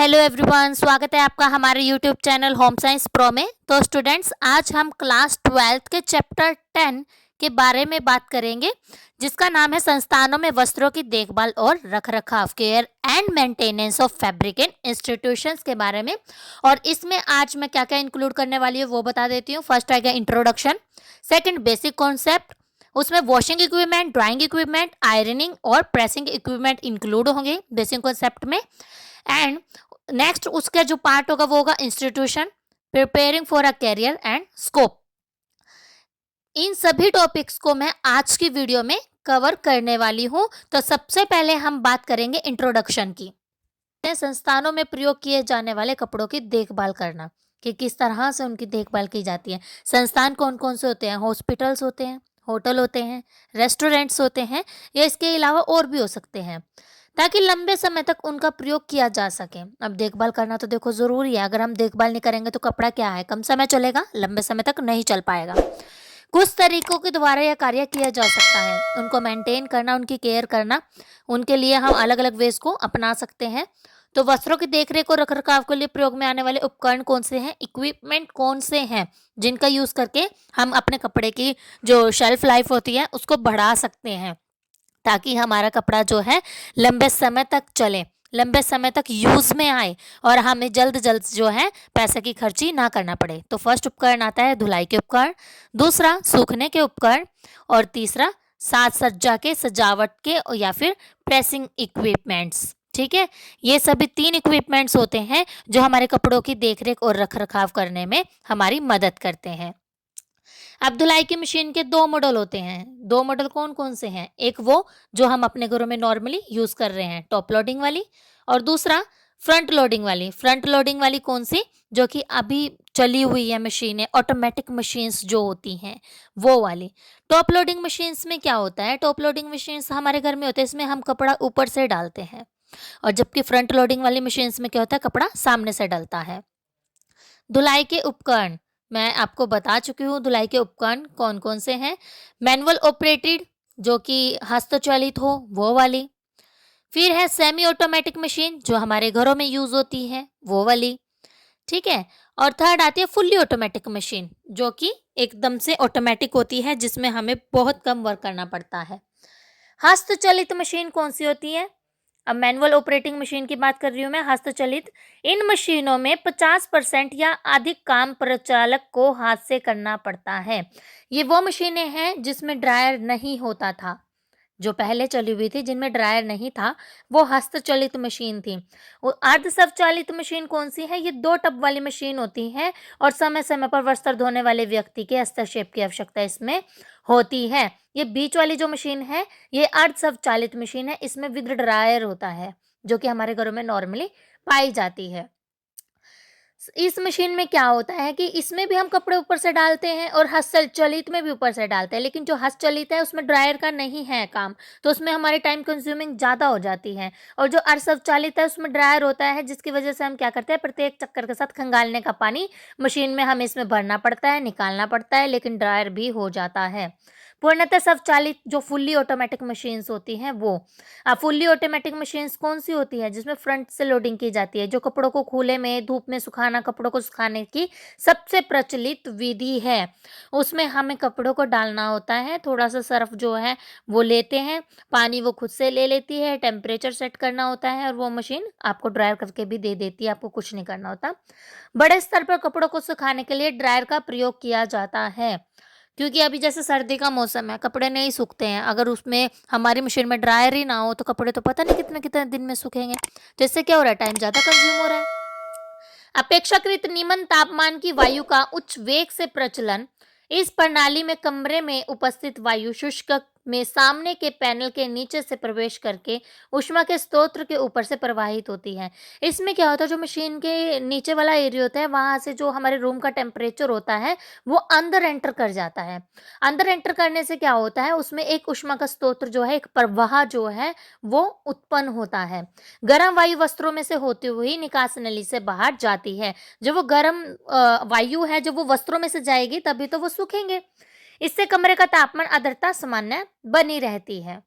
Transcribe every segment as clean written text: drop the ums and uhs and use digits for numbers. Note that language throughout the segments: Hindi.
हेलो एवरीवन, स्वागत है आपका हमारे YouTube channel home science pro में। तो स्टूडेंट्स, आज हम क्लास 12 के चैप्टर 10 के बारे में बात करेंगे, जिसका नाम है संस्थानों में वस्त्रों की देखभाल और रखरखाव, care and maintenance of fabric in institutions के बारे में। और इसमें आज मैं क्या क्या इंक्लूड करने वाली हूँ वो बता देती हूँ। फर्स्ट आएगा इंट्रोडक्शन, सेकंड बेसिक कॉन्सेप्ट, उसमें washing equipment, drawing equipment, ironing और प्रेसिंग इक्विपमेंट इंक्लूड होंगे बेसिक कॉन्सेप्ट में। एंड नेक्स्ट उसका जो पार्ट होगा वो होगा institution, preparing for a career and scope. इन सभी टॉपिक्स को मैं आज की वीडियो में कवर करने वाली हूं। तो सबसे पहले हम बात करेंगे इंट्रोडक्शन की। संस्थानों में प्रयोग किए जाने वाले कपड़ों की देखभाल करना, कि किस तरह से उनकी देखभाल की जाती है। संस्थान कौन कौन से होते हैं? हॉस्पिटल्स होते हैं, होटल होते हैं, रेस्टोरेंट्स होते हैं, या इसके अलावा और भी हो सकते हैं, ताकि लंबे समय तक उनका प्रयोग किया जा सके। अब देखभाल करना तो देखो जरूरी है। अगर हम देखभाल नहीं करेंगे तो कपड़ा क्या है, कम समय चलेगा, लंबे समय तक नहीं चल पाएगा। कुछ तरीकों के द्वारा यह कार्य किया जा सकता है। उनको मेंटेन करना, उनकी केयर करना, उनके लिए हम अलग अलग वेज को अपना सकते हैं। तो वस्त्रों की देखरेख और रखरखाव के लिए प्रयोग में आने वाले उपकरण कौन से हैं, इक्विपमेंट कौन से हैं, जिनका यूज करके हम अपने कपड़े की जो शेल्फ लाइफ होती है उसको बढ़ा सकते हैं, ताकि हमारा कपड़ा जो है लंबे समय तक चले, लंबे समय तक यूज में आए और हमें जल्द जल्द जो है पैसे की खर्ची ना करना पड़े। तो फर्स्ट उपकरण आता है धुलाई के उपकरण, दूसरा सूखने के उपकरण, और तीसरा साज सज्जा के, सजावट के, या फिर प्रेसिंग इक्विपमेंट्स। ठीक है, ये सभी 3 इक्विपमेंट्स होते हैं जो हमारे कपड़ों की देखरेख और रखरखाव करने में हमारी मदद करते हैं। अब धुलाई की मशीन के 2 मॉडल होते हैं। 2 मॉडल कौन कौन से हैं? एक वो जो हम अपने घरों में नॉर्मली यूज कर रहे हैं, टॉप लोडिंग वाली, और दूसरा फ्रंट लोडिंग वाली। फ्रंट लोडिंग वाली कौन सी? जो कि अभी चली हुई है मशीनें, ऑटोमेटिक मशीन्स जो होती हैं वो वाली। टॉप लोडिंग मशीन्स में क्या होता है? टॉप लोडिंग मशीन्स हमारे घर में होते हैं, इसमें हम कपड़ा ऊपर से डालते हैं, और जबकि फ्रंट लोडिंग वाली मशीन्स में क्या होता है, कपड़ा सामने से डलता है। धुलाई के उपकरण मैं आपको बता चुकी हूँ, धुलाई के उपकरण कौन कौन से हैं। मैनुअल ऑपरेटेड, जो कि हस्तचालित हो, वो वाली। फिर है सेमी ऑटोमेटिक मशीन, जो हमारे घरों में यूज होती है, वो वाली। ठीक है, और थर्ड आती है फुल्ली ऑटोमेटिक मशीन, जो कि एकदम से ऑटोमेटिक होती है, जिसमें हमें बहुत कम वर्क करना पड़ता है। हस्तचलित मशीन कौन सी होती है? अब मैनुअल ऑपरेटिंग मशीन की बात कर रही हूँ मैं, हस्तचलित। इन मशीनों में 50% या अधिक काम परिचालक को हाथ से करना पड़ता है। ये वो मशीनें हैं जिसमें ड्रायर नहीं होता था, जो पहले चली हुई थी जिनमें ड्रायर नहीं था, वो हस्तचलित मशीन थी। वो अर्ध स्वचालित मशीन कौन सी है? ये 2 टब वाली मशीन होती है, और समय समय पर वस्त्र धोने वाले व्यक्ति के हस्तक्षेप की आवश्यकता इसमें होती है। ये बीच वाली जो मशीन है ये अर्ध स्वचालित मशीन है, इसमें विद ड्रायर होता है, जो कि हमारे घरों में नॉर्मली पाई जाती है। इस मशीन में क्या होता है कि इसमें भी हम कपड़े ऊपर से डालते हैं और हस्तचलित में भी ऊपर से डालते हैं, लेकिन जो हस्तचलित है उसमें ड्रायर का नहीं है काम, तो उसमें हमारी टाइम कंज्यूमिंग ज़्यादा हो जाती है। और जो अर्धस्वचालित है उसमें ड्रायर होता है, जिसकी वजह से हम क्या करते हैं, प्रत्येक चक्कर के साथ खंगालने का पानी मशीन में हमें इसमें भरना पड़ता है, निकालना पड़ता है, लेकिन ड्रायर भी हो जाता है। पूर्णतः स्वचालित जो फुल्ली ऑटोमेटिक मशीन्स होती हैं वो। अब फुल्ली ऑटोमेटिक मशीन्स कौन सी होती है? जिसमें फ्रंट से लोडिंग की जाती है, जो कपड़ों को खुले में धूप में सुखाना, कपड़ों को सुखाने की सबसे प्रचलित विधि है। उसमें हमें कपड़ों को डालना होता है, थोड़ा सा सर्फ जो है वो लेते हैं, पानी वो खुद से ले लेती है, टेम्परेचर सेट करना होता है, और वो मशीन आपको ड्रायर करके भी दे देती है, आपको कुछ नहीं करना होता। बड़े स्तर पर कपड़ों को सुखाने के लिए ड्रायर का प्रयोग किया जाता है, क्योंकि अभी जैसे सर्दी का मौसम है, कपड़े नहीं सूखते हैं। अगर उसमें हमारी मशीन में ड्रायर ही ना हो तो कपड़े तो पता नहीं कितने कितने दिन में सूखेंगे। तो इससे क्या हो रहा है, टाइम ज़्यादा कंज्यूम हो रहा है। अपेक्षाकृत निम्न तापमान की वायु का उच्च वेग से प्रचलन। इस प्रणाली में कमरे में उपस्थित वायु शुष्क में सामने के पैनल के नीचे से प्रवेश करके ऊष्मा के स्रोत के ऊपर से प्रवाहित होती है। इसमें क्या होता है, जो मशीन के नीचे वाला एरिया होता है वहां से जो हमारे रूम का टेम्परेचर होता है वो अंदर एंटर कर जाता है। अंदर एंटर करने से क्या होता है, उसमें एक ऊष्मा का स्रोत जो है, एक प्रवाह जो है वो उत्पन्न होता है। गर्म वायु वस्त्रों में से होती हुई निकास नली से बाहर जाती है। जब वो गर्म वायु है, जब वो वस्त्रों में से जाएगी तभी तो वो सूखेंगे। इससे कमरे का तापमान आर्द्रता सामान्य बनी रहती है।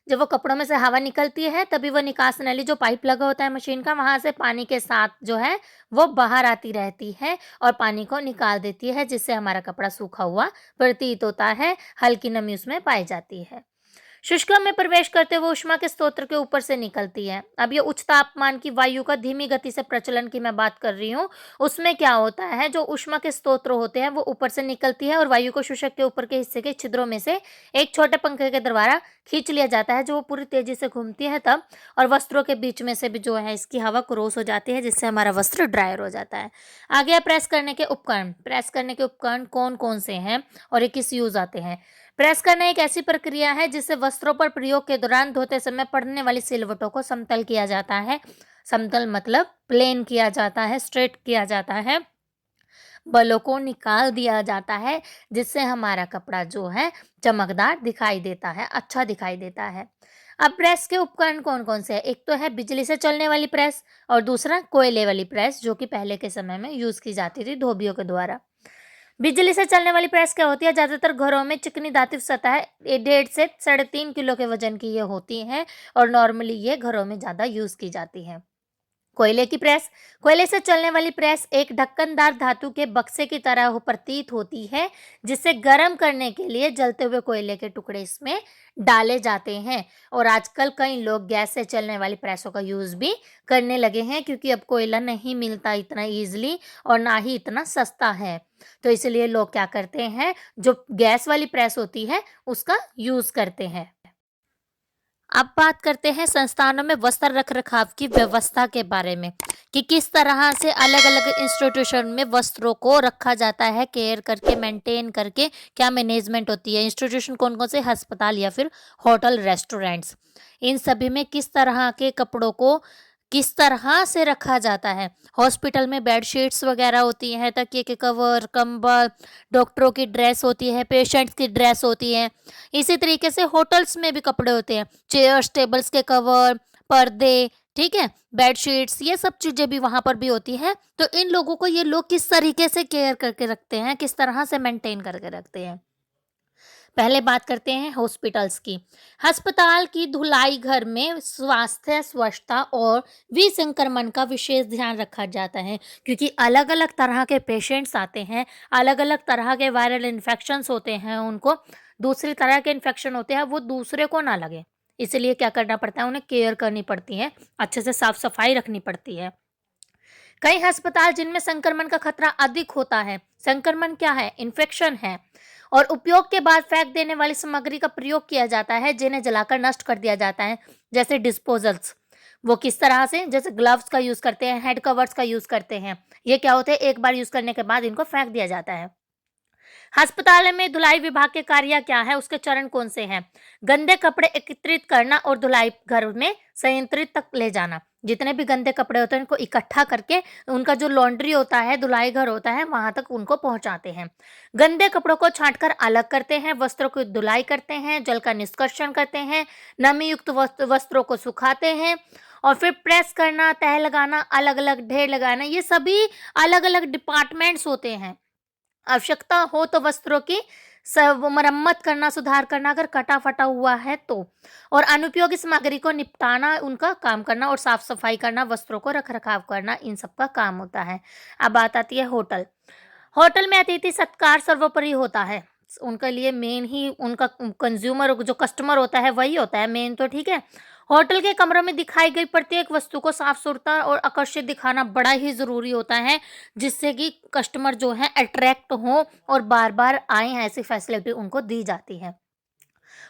जब वो कपड़ों में से हवा निकलती है तभी वो निकास नली जो पाइप लगा होता है मशीन का, वहाँ से पानी के साथ जो है वो बाहर आती रहती है और पानी को निकाल देती है, जिससे हमारा कपड़ा सूखा हुआ प्रतीत होता है, हल्की नमी उसमें पाई जाती है। शुष्क में प्रवेश करते हुए ऊष्मा के स्रोत के ऊपर से निकलती है। अब ये उच्च तापमान की वायु का धीमी गति से प्रचलन की मैं बात कर रही हूँ। उसमें क्या होता है, जो ऊष्मा के स्रोत होते हैं वो ऊपर से निकलती है और वायु को शुष्क के ऊपर के हिस्से के छिद्रों में से एक छोटे पंखे के द्वारा खींच लिया जाता है, जो वो पूरी तेजी से घूमती है तब, और वस्त्रों के बीच में से भी जो है इसकी हवा क्रॉस हो जाती है, जिससे हमारा वस्त्र ड्रायर हो जाता है। आगे प्रेस करने के उपकरण। प्रेस करने के उपकरण कौन कौन से हैं और ये किस यूज आते हैं? प्रेस करना एक ऐसी प्रक्रिया है जिससे वस्त्रों पर प्रयोग के दौरान धोते समय पड़ने वाली सिलवटों को समतल किया जाता है। समतल मतलब प्लेन किया जाता है, स्ट्रेट किया जाता है, बलों को निकाल दिया जाता है, जिससे हमारा कपड़ा जो है चमकदार दिखाई देता है, अच्छा दिखाई देता है। अब प्रेस के उपकरण कौन कौन से हैं? एक तो है बिजली से चलने वाली प्रेस और दूसरा कोयले वाली प्रेस, जो कि पहले के समय में यूज की जाती थी धोबियों के द्वारा। बिजली से चलने वाली प्रेस क्या होती है? ज्यादातर घरों में चिकनी धातु सतह 1.5 से 3.5 किलो के वजन की ये होती हैं और नॉर्मली ये घरों में ज्यादा यूज की जाती है। कोयले की प्रेस। कोयले से चलने वाली प्रेस एक ढक्कनदार धातु के बक्से की तरह प्रतीत होती है, जिसे गर्म करने के लिए जलते हुए कोयले के टुकड़े इसमें डाले जाते हैं। और आजकल कई लोग गैस से चलने वाली प्रेसों का यूज भी करने लगे हैं, क्योंकि अब कोयला नहीं मिलता इतना इजीली और ना ही इतना सस्ता है, तो इसलिए लोग क्या करते हैं, जो गैस वाली प्रेस होती है उसका यूज करते हैं। अब बात करते हैं संस्थानों में वस्त्र रखरखाव की व्यवस्था के बारे में, कि किस तरह से अलग अलग इंस्टीट्यूशन में वस्त्रों को रखा जाता है, केयर करके, मेंटेन करके, क्या मैनेजमेंट होती है। इंस्टीट्यूशन कौन कौन से? अस्पताल या फिर होटल, रेस्टोरेंट्स, इन सभी में किस तरह के कपड़ों को किस तरह से रखा जाता है। हॉस्पिटल में बेडशीट्स वगैरह होती हैं, तकिए के कवर, कंबल, डॉक्टरों की ड्रेस होती है, पेशेंट्स की ड्रेस होती है। इसी तरीके से होटल्स में भी कपड़े होते हैं, चेयर्स, टेबल्स के कवर, पर्दे, ठीक है, बेडशीट्स, ये सब चीजें भी वहां पर भी होती हैं। तो इन लोगों को ये लोग किस तरीके से केयर करके रखते हैं, किस तरह से मेंटेन करके रखते हैं। पहले बात करते हैं हॉस्पिटल्स की। अस्पताल की धुलाई घर में स्वास्थ्य, स्वच्छता और विसंक्रमण का विशेष ध्यान रखा जाता है, क्योंकि अलग अलग तरह के पेशेंट्स आते हैं, अलग अलग तरह के वायरल इन्फेक्शंस होते हैं, उनको दूसरी तरह के इन्फेक्शन होते हैं, वो दूसरे को ना लगे, इसलिए क्या करना पड़ता है, उन्हें केयर करनी पड़ती है, अच्छे से साफ सफाई रखनी पड़ती है। कई अस्पताल जिनमें संक्रमण का खतरा अधिक होता है। संक्रमण क्या है? इन्फेक्शन है, और उपयोग के बाद फेंक देने वाली सामग्री का प्रयोग किया जाता है, जिन्हें जलाकर नष्ट कर दिया जाता है, जैसे डिस्पोजल्स। वो किस तरह से? जैसे ग्लव्स का यूज करते हैं, हेड कवर्स का यूज करते हैं, ये क्या होते हैं, एक बार यूज करने के बाद इनको फेंक दिया जाता है। अस्पताल में धुलाई विभाग के कार्य क्या है, उसके चरण कौन से हैं? गंदे कपड़े एकत्रित करना और धुलाई घर में संयंत्रित तक ले जाना। जितने भी गंदे कपड़े होते हैं उनको इकट्ठा करके उनका जो लॉन्ड्री होता है, धुलाई घर होता है, वहां तक उनको पहुंचाते हैं। गंदे कपड़ों को छांटकर अलग करते हैं, वस्त्रों की धुलाई करते हैं, जल का निष्कर्षण करते हैं, नमी युक्त वस्त्रों को सुखाते हैं, और फिर प्रेस करना, तह लगाना, अलग अलग ढेर लगाना, ये सभी अलग अलग डिपार्टमेंट्स होते हैं। आवश्यकता हो तो वस्त्रों की सब मरम्मत करना, सुधार करना अगर कटा फटा हुआ है तो, और अनुपयोगी सामग्री को निपटाना, उनका काम करना, और साफ सफाई करना, वस्त्रों को रख रखाव करना, इन सब का काम होता है। अब बात आती है होटल। होटल में अतिथि सत्कार सर्वोपरि होता है, उनके लिए मेन ही उनका कंज्यूमर जो कस्टमर होता है वही होता है मेन, तो ठीक है। होटल के कमरों में दिखाई गई प्रत्येक वस्तु को साफ सुथरा और आकर्षित दिखाना बड़ा ही जरूरी होता है, जिससे कि कस्टमर जो है अट्रैक्ट हो और बार बार आए, ऐसी फैसिलिटी उनको दी जाती है।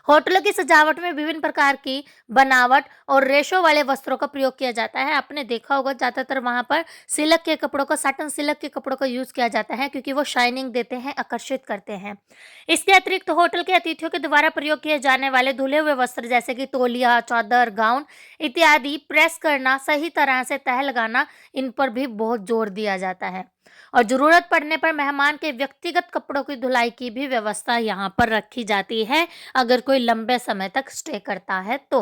होटलों की सजावट में विभिन्न प्रकार की बनावट और रेशों वाले वस्त्रों का प्रयोग किया जाता है। आपने देखा होगा ज्यादातर वहां पर सिल्क के कपड़ों का, साटन सिल्क के कपड़ों का यूज किया जाता है, क्योंकि वो शाइनिंग देते हैं, आकर्षित करते हैं। इसके अतिरिक्त होटल के अतिथियों के द्वारा प्रयोग किए जाने वाले धुले हुए वस्त्र, जैसे कि तौलिया, चादर, गाउन इत्यादि प्रेस करना, सही तरह से तह लगाना, इन पर भी बहुत जोर दिया जाता है। और जरूरत पड़ने पर मेहमान के व्यक्तिगत कपड़ों की धुलाई की भी व्यवस्था यहाँ पर रखी जाती है, अगर कोई लंबे समय तक स्टे करता है तो।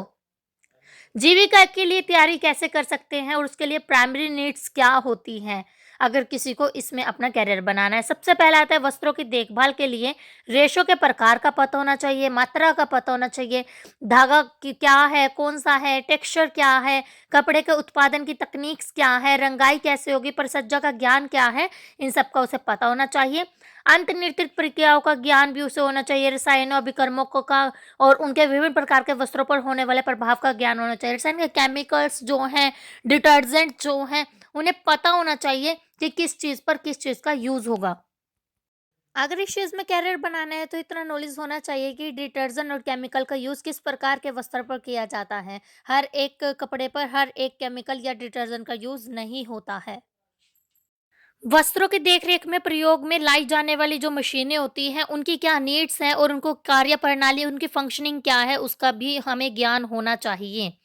जीविका के लिए तैयारी कैसे कर सकते हैं और उसके लिए प्राइमरी नीड्स क्या होती हैं? अगर किसी को इसमें अपना करियर बनाना है। सबसे पहला आता है वस्त्रों की देखभाल के लिए रेशों के प्रकार का पता होना चाहिए, मात्रा का पता होना चाहिए, धागा की क्या है, कौन सा है, टेक्सचर क्या है, कपड़े के उत्पादन की तकनीक्स क्या है, रंगाई कैसे होगी, परिसज्जा का ज्ञान क्या है, इन सब का उसे पता होना चाहिए। अंतर्निहित प्रक्रियाओं का ज्ञान भी उसे होना चाहिए, रसायनों अभिकर्मों को का और उनके विभिन्न प्रकार के वस्त्रों पर होने वाले प्रभाव का ज्ञान होना चाहिए। रसायन के केमिकल्स जो हैं, डिटर्जेंट जो हैं, उन्हें पता होना चाहिए कि किस चीज़ पर किस चीज़ का यूज़ होगा। अगर इस चीज़ में करियर बनाना है तो इतना नॉलेज होना चाहिए कि डिटर्जेंट और केमिकल का यूज़ किस प्रकार के वस्त्र पर किया जाता है। हर एक कपड़े पर हर एक केमिकल या डिटर्जेंट का यूज़ नहीं होता है। वस्त्रों की देखरेख में प्रयोग में लाई जाने वाली जो मशीनें होती हैं, उनकी क्या नीड्स हैं और उनको कार्यप्रणाली, उनकी फंक्शनिंग क्या है, उसका भी हमें ज्ञान होना चाहिए।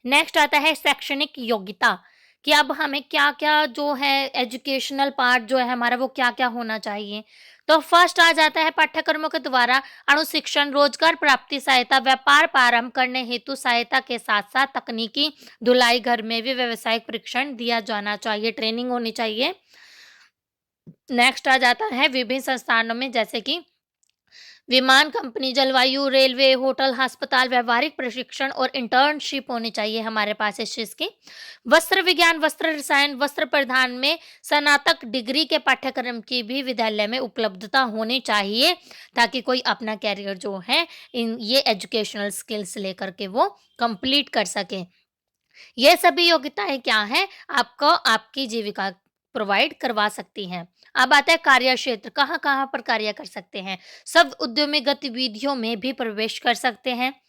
नेक्स्ट आता है शैक्षणिक योग्यता, कि अब हमें क्या-क्या जो है एजुकेशनल पार्ट जो है हमारा वो क्या-क्या होना चाहिए। तो फर्स्ट आ जाता है पाठ्यक्रमों के द्वारा अणुशिक्षण, रोजगार प्राप्ति सहायता, व्यापार प्रारंभ करने हेतु सहायता के साथ-साथ तकनीकी धुलाई घर में भी व्यावसायिक प्रशिक्षण दिया जाना चाहिए, ट्रेनिंग होनी चाहिए। नेक्स्ट आ जाता है विभिन्न संस्थानों में जैसे कि विमान कंपनी, जलवायु, रेलवे, होटल, अस्पताल, व्यावहारिक प्रशिक्षण और इंटर्नशिप होनी चाहिए हमारे पास इस चीज़ की। वस्त्र विज्ञान, वस्त्र रसायन, वस्त्र परिधान में स्नातक डिग्री के पाठ्यक्रम की भी विद्यालय में उपलब्धता होनी चाहिए, ताकि कोई अपना करियर जो है इन ये एजुकेशनल स्किल्स लेकर के वो कंप्लीट कर सके। ये सभी योग्यताएँ क्या हैं, आपको आपकी जीविका प्रोवाइड करवा सकती हैं। अब आता है कार्य क्षेत्र, कहाँ-कहाँ पर कार्य कर सकते हैं। सब उद्यमी गतिविधियों में भी प्रवेश कर सकते हैं।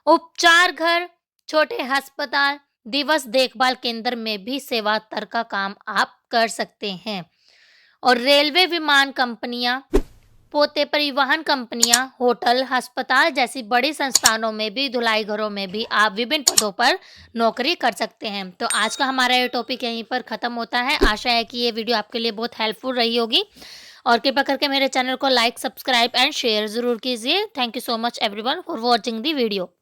उपचार घर, छोटे अस्पताल, दिवस देखभाल केंद्र में भी सेवा स्तर का काम आप कर सकते हैं। और रेलवे, विमान कंपनियाँ, पोते परिवहन कंपनियां, होटल, अस्पताल जैसी बड़ी संस्थानों में भी, धुलाई घरों में भी आप विभिन्न पदों पर नौकरी कर सकते हैं। तो आज का हमारा ये टॉपिक यहीं पर ख़त्म होता है। आशा है कि ये वीडियो आपके लिए बहुत हेल्पफुल रही होगी और कृपया करके मेरे चैनल को लाइक, सब्सक्राइब एंड शेयर ज़रूर कीजिए। Thank you so much everyone for watching the video.